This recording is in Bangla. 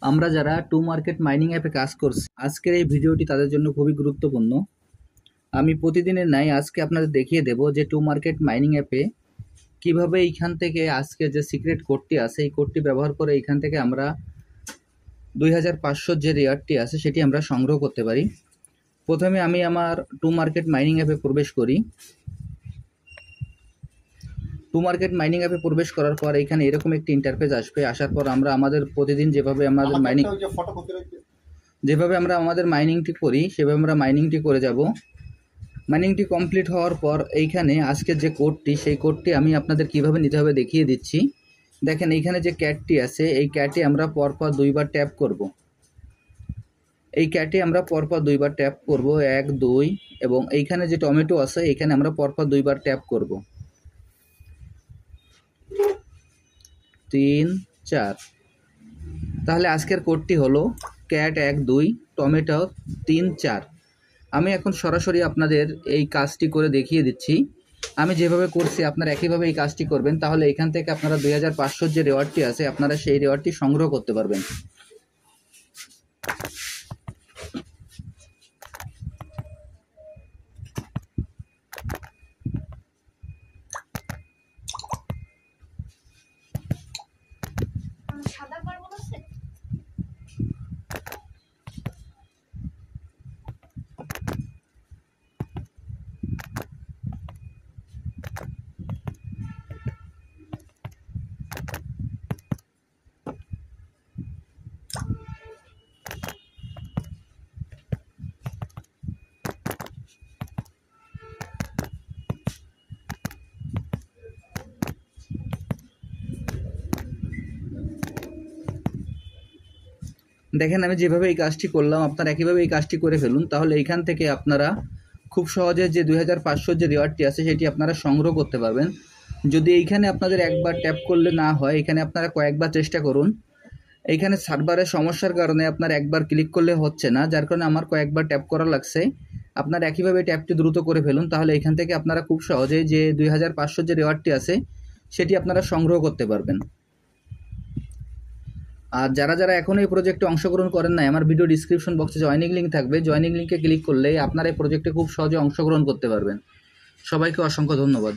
আমরা যারা টু মার্কেট মাইনিং অ্যাপে কাজ করছি, আজকের এই ভিডিওটি তাদের জন্য খুবই গুরুত্বপূর্ণ। আমি প্রতিদিনের ন্যায় আজকে আপনাদের দেখিয়ে দেব যে টু মার্কেট মাইনিং অ্যাপে কিভাবে এইখান থেকে আজকে যে সিক্রেট কোডটি আছে এই কোডটি ব্যবহার করে এইখান থেকে আমরা 2500 যে রেয়ারটি আছে সেটি আমরা সংগ্রহ করতে পারি। প্রথমে আমি আমার টু মার্কেট মাইনিং অ্যাপে প্রবেশ করি। টু মার্কেট মাইনিং অ্যাপে প্রবেশ করার পর এখানে এরকম একটি ইন্টারফেস আসবে। আসার পর আমরা আমাদের প্রতিদিন যেভাবে আমাদের মাইনিংটি করি সেভাবে আমরা মাইনিংটি করে যাব। মাইনিংটি কমপ্লিট হওয়ার পর এইখানে আজকের যে কোডটি সেই কোডটি আমি আপনাদের কিভাবে নিতে হবে দেখিয়ে দিচ্ছি। দেখেন এইখানে যে ক্যাটটি আছে এই ক্যাটে আমরা পরপর দুইবার ট্যাপ করব। এই ক্যাটে আমরা পরপর দুইবার ট্যাপ করব, 1 2, এবং এইখানে যে টমেটো আছে এইখানে আমরা পরপর দুইবার ট্যাপ করব, 3 4। তাহলে আজকের কোডটি হলো ক্যাট 1 2 টমেটো 3 4। আমি এখন সরাসরি আপনাদের এই কাজটি করে দেখিয়ে দিচ্ছি। আমি যেভাবে করছি আপনারা একইভাবে এই কাজটি করবেন, তাহলে এখান থেকে আপনারা 2500 যে রেওয়ার্ডটি আছে আপনারা সেই রেওয়ার্ডটি সংগ্রহ করতে পারবেন। দেখেন আমি যেভাবে এই কাজটি করলাম আপনারা একইভাবে এই কাজটি করে ফেলুন। তাহলে এইখান থেকে আপনারা খুব সহজে যে 2500 যে রেওয়ার্ডটি আছে সেটি আপনারা সংগ্রহ করতে পারবেন। যদি এইখানে আপনাদের একবার ট্যাপ করলে না হয়, এখানে আপনারা কয়েকবার চেষ্টা করুন। এইখানে সার্ভারের সমস্যার কারণে আপনার একবার ক্লিক করলে হচ্ছে না, যার কারণে আমার কয়েকবার ট্যাপ করা লাগছে। আপনারা একইভাবে ট্যাপটি দ্রুত করে ফেলুন, তাহলে এখান থেকে আপনারা খুব সহজেই যে 2500 যে রেওয়ার্ডটি আছে সেটি আপনারা সংগ্রহ করতে পারবেন। আর যারা যারা এখনও এই প্রজেক্টে অংশগ্রহণ করেন নাই, আমার ভিডিও ডিসক্রিপশন বক্সে জয়েনিং লিঙ্ক থাকবে, জয়েনিং লিঙ্কে ক্লিক করলেই আপনারা এই প্রজেক্টে খুব সহজে অংশগ্রহণ করতে পারবেন। সবাইকে অসংখ্য ধন্যবাদ।